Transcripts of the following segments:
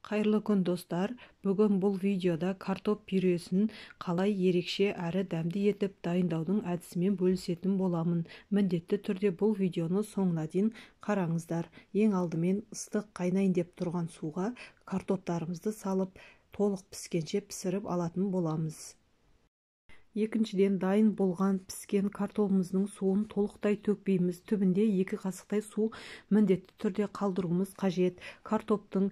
Қайырлы күн достар. Бүгін бұл видеода картоп пюресін қалай ерекше әрі дәмді етіп дайындаудың әдісімен бөлісетін боламын. Міндетті түрде бұл видеоны соңына дейін қараңыздар. Ең алдымен ыстық қайнайын деп тұрған суға картоптарымызды салып, толық піскенше пісіріп алатын боламыз. Екіншіден, дайын болған піскен картопымыздың суын толықтай төкпейміз. Түбінде 2 қасықтай су міндетті түрде қалдыруымыз қажет. Картопты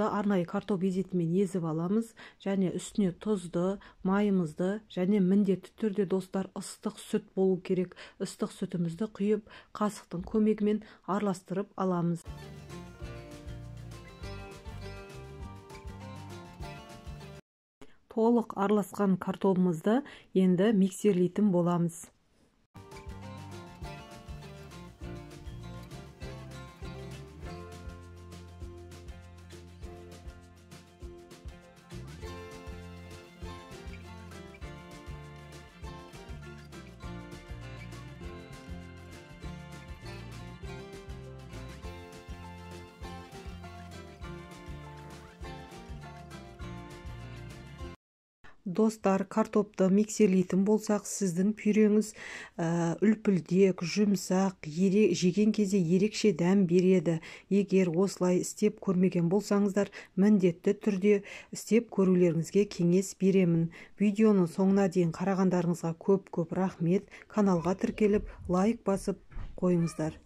арнайы картоп езетімен езіп аламыз және үстіне тұзды, майымызды және міндетті түрде достар ыстық сүт болу керек. Ыстық сүтімізді құйып, қасықтың көмегімен араластырып аламыз. Толық араласқан картопымызды енді миксерлейтін боламыз. Достар, картопты миксерлейтін болсақ, сіздің пюреңіз үлпілдек, жұмсақ, жеген кезде ерекше дәм береді. Егер осылай істеп көрмеген болсаңыздар, міндетті түрде істеп көрулеріңізге кеңес беремін. Видеоны соңына дейін қарағандарыңызға көп рахмет. Каналға тіркеліп, лайк басып қойыңыздар.